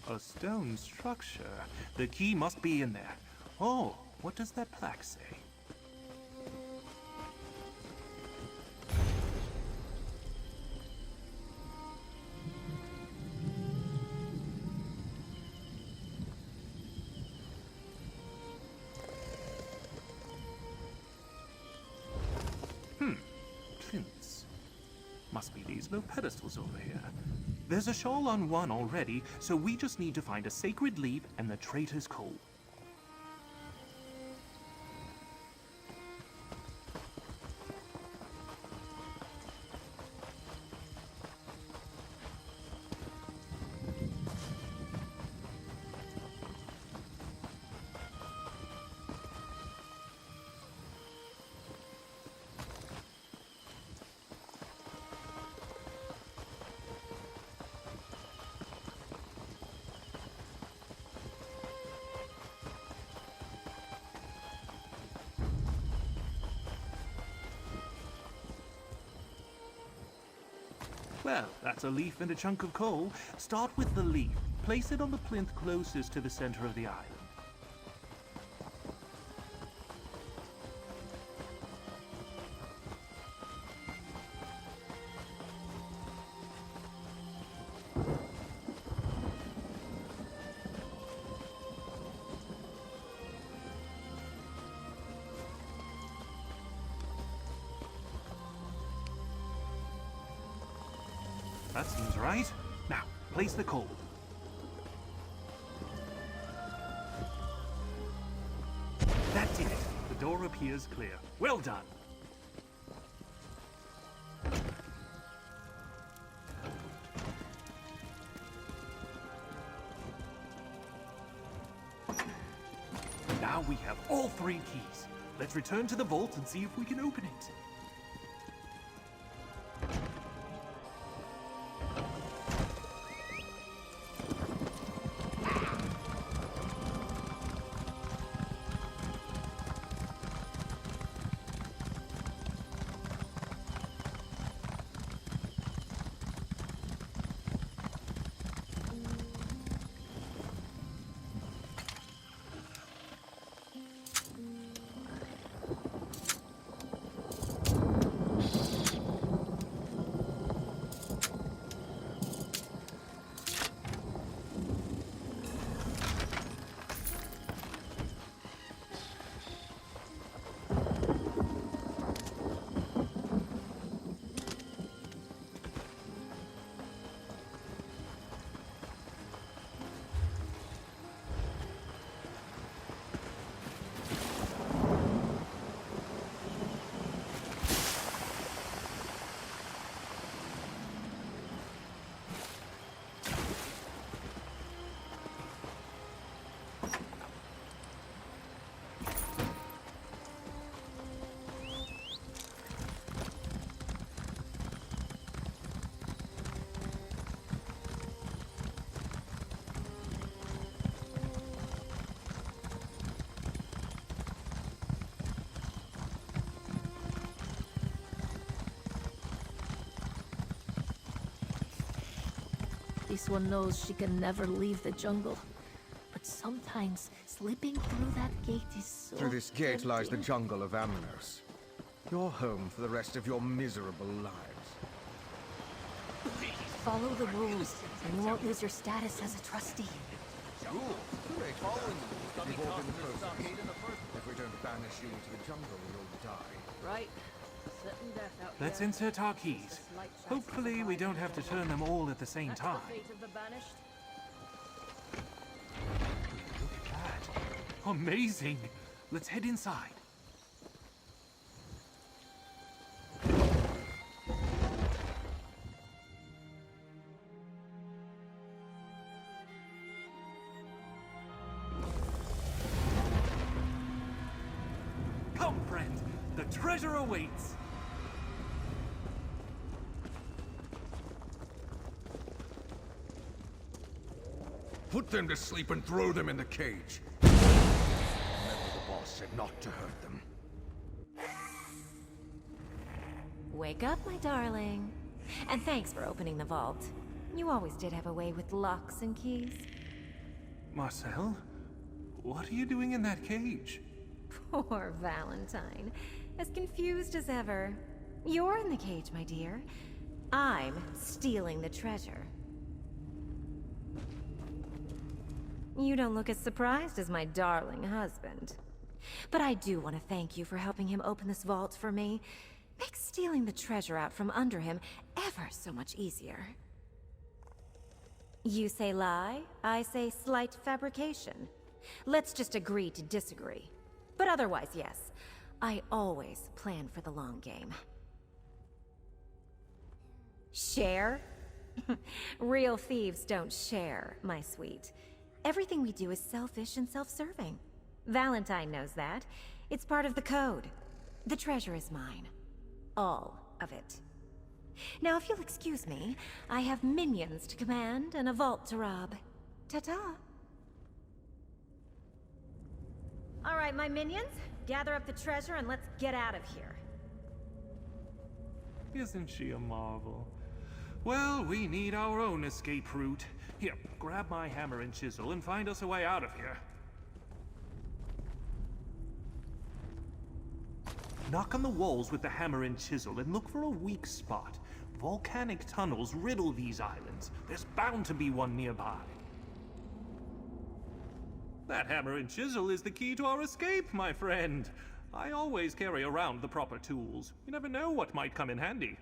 A stone structure. The key must be in there. Oh, what does that plaque say? Plinths. Must be these low pedestals over here. There's a shawl on one already, so we just need to find a sacred leaf and the traitor's coal. Well, that's a leaf and a chunk of coal. Start with the leaf. Place it on the plinth closest to the center of the island. That seems right. Now, place the coal. That did it. The door appears clear. Well done. Now we have all 3 keys. Let's return to the vault and see if we can open it. This one knows she can never leave the jungle. But sometimes slipping through that gate is so Through this gate lies the tempting. jungle of Amnos. Your home for the rest of your miserable lives. Follow the rules, and you won't lose your status as a trustee. Rules? Following the rules. You've all been processed. If we don't banish you into the jungle, you'll die. Right. Certain death out Let's there. insert our keys. Hopefully we don't have to turn them all at the same That's time. the fate of the banished. Look at that. Amazing. Let's head inside. Come, friend. The treasure awaits. Put them to sleep and throw them in the cage. Remember the boss said not to hurt them. Wake up, my darling. And thanks for opening the vault. You always did have a way with locks and keys. Marcel? What are you doing in that cage? Poor Valentine. As confused as ever. You're in the cage, my dear. I'm stealing the treasure. You don't look as surprised as my darling husband. But I do want to thank you for helping him open this vault for me. Makes stealing the treasure out from under him ever so much easier. You say lie, I say slight fabrication. Let's just agree to disagree. But otherwise, yes, I always plan for the long game. Share? Real thieves don't share, my sweet. Everything we do is selfish and self-serving. Valentine knows that. It's part of the code. The treasure is mine. All of it. Now, if you'll excuse me, I have minions to command and a vault to rob. Ta-ta. All right, my minions, gather up the treasure and let's get out of here. Isn't she a marvel? Well, we need our own escape route. Here, grab my hammer and chisel and find us a way out of here. Knock on the walls with the hammer and chisel and look for a weak spot. Volcanic tunnels riddle these islands. There's bound to be one nearby. That hammer and chisel is the key to our escape, my friend. I always carry around the proper tools. You never know what might come in handy.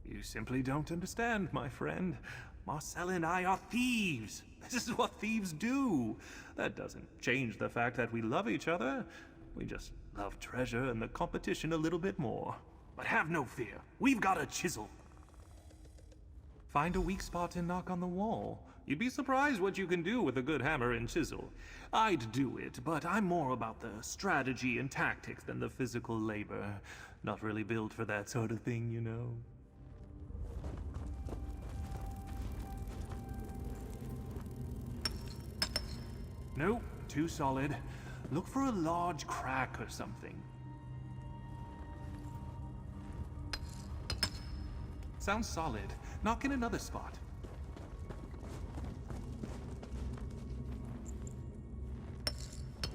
You simply don't understand, my friend. Marcel and I are thieves. This is what thieves do. That doesn't change the fact that we love each other. We just love treasure and the competition a little bit more. But have no fear. We've got a chisel. Find a weak spot and knock on the wall. You'd be surprised what you can do with a good hammer and chisel. I'd do it, but I'm more about the strategy and tactics than the physical labor. Not really built for that sort of thing, you know. Nope, too solid. Look for a large crack or something. Sounds solid. Knock in another spot.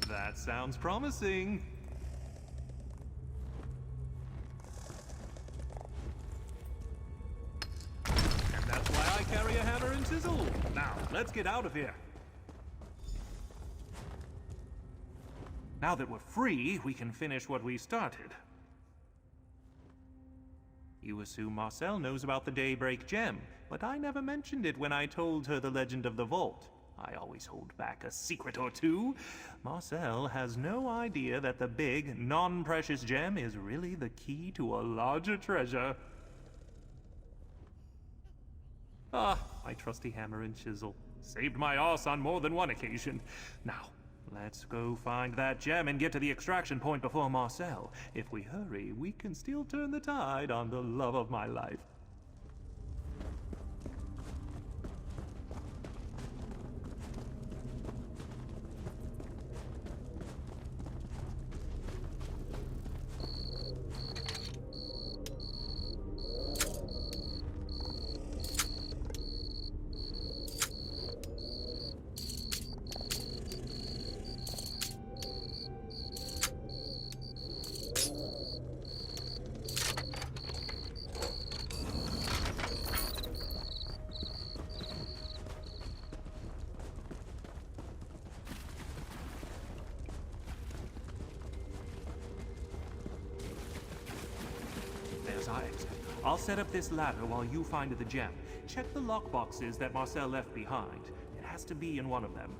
That sounds promising. And that's why I carry a hammer and chisel. Now, let's get out of here. Now that we're free, we can finish what we started. You assume Marcel knows about the Daybreak gem, but I never mentioned it when I told her the legend of the vault. I always hold back a secret or two. Marcel has no idea that the big, non-precious gem is really the key to a larger treasure. Ah, my trusty hammer and chisel. Saved my ass on more than one occasion. Now, let's go find that gem and get to the extraction point before Marcel. If we hurry, we can still turn the tide on the love of my life. I'll set up this ladder while you find the gem. Check the lockboxes that Marcel left behind. It has to be in one of them.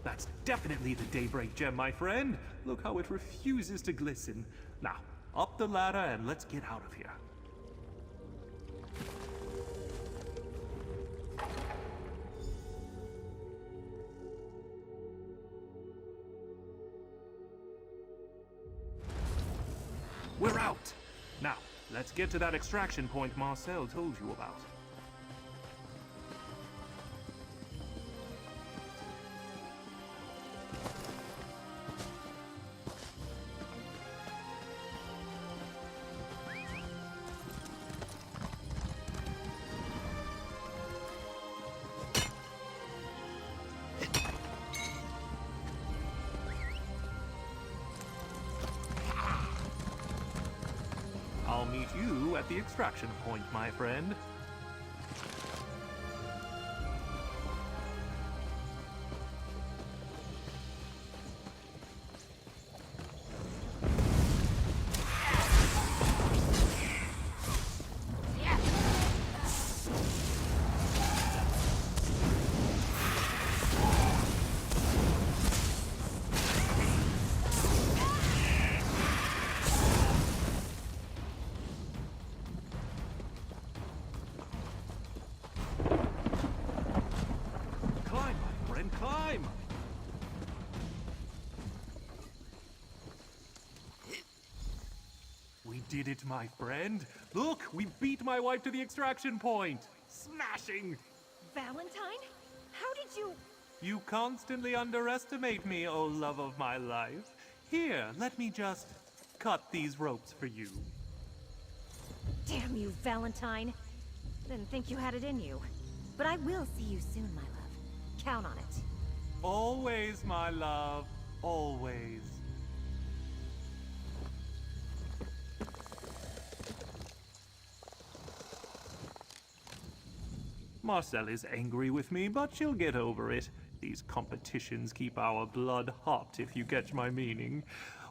That's definitely the Daybreak gem, my friend. Look how it refuses to glisten. Now, up the ladder and let's get out of here. We're out! Now, let's get to that extraction point Marcel told you about. meet you at the extraction point, my friend. Climb, my friend, climb! We did it, my friend. Look, we beat my wife to the extraction point. Smashing! Valentine? How did you... You constantly underestimate me, oh love of my life. Here, let me just cut these ropes for you. Damn you, Valentine. Didn't think you had it in you. But I will see you soon, my love. Count on it. Always, my love. Always. Marcel is angry with me, but she'll get over it. These competitions keep our blood hot, if you catch my meaning.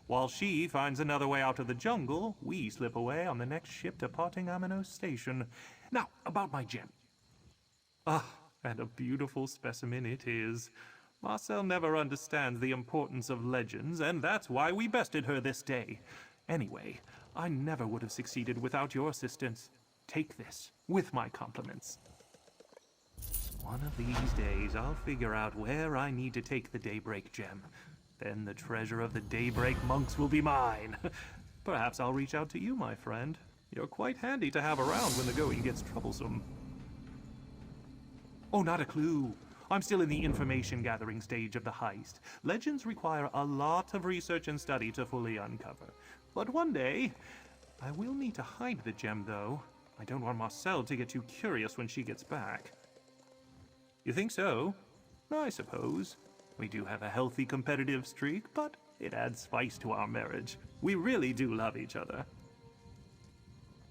While she finds another way out of the jungle, we slip away on the next ship departing Amino Station. Now, about my gem. Ah, and a beautiful specimen it is. Marcel never understands the importance of legends, and that's why we bested her this day. Anyway, I never would have succeeded without your assistance. Take this, with my compliments. One of these days, I'll figure out where I need to take the Daybreak gem. Then the treasure of the Daybreak monks will be mine. Perhaps I'll reach out to you, my friend. You're quite handy to have around when the going gets troublesome. Oh, not a clue. I'm still in the information gathering stage of the heist. Legends require a lot of research and study to fully uncover. But one day, I will need to hide the gem, though. I don't want Marcel to get too curious when she gets back. You think so? I suppose. We do have a healthy competitive streak, but it adds spice to our marriage. We really do love each other.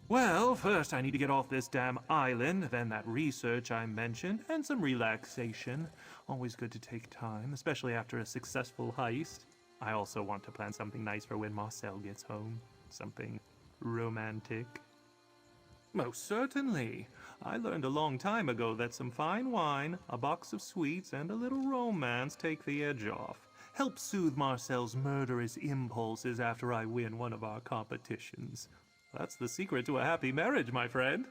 Well, first I need to get off this damn island, then that research I mentioned, and some relaxation. Always good to take time, especially after a successful heist. I also want to plan something nice for when Marcel gets home. Something romantic. Most certainly. I learned a long time ago that some fine wine, a box of sweets, and a little romance take the edge off. Help soothe Marcel's murderous impulses after I win one of our competitions. That's the secret to a happy marriage, my friend.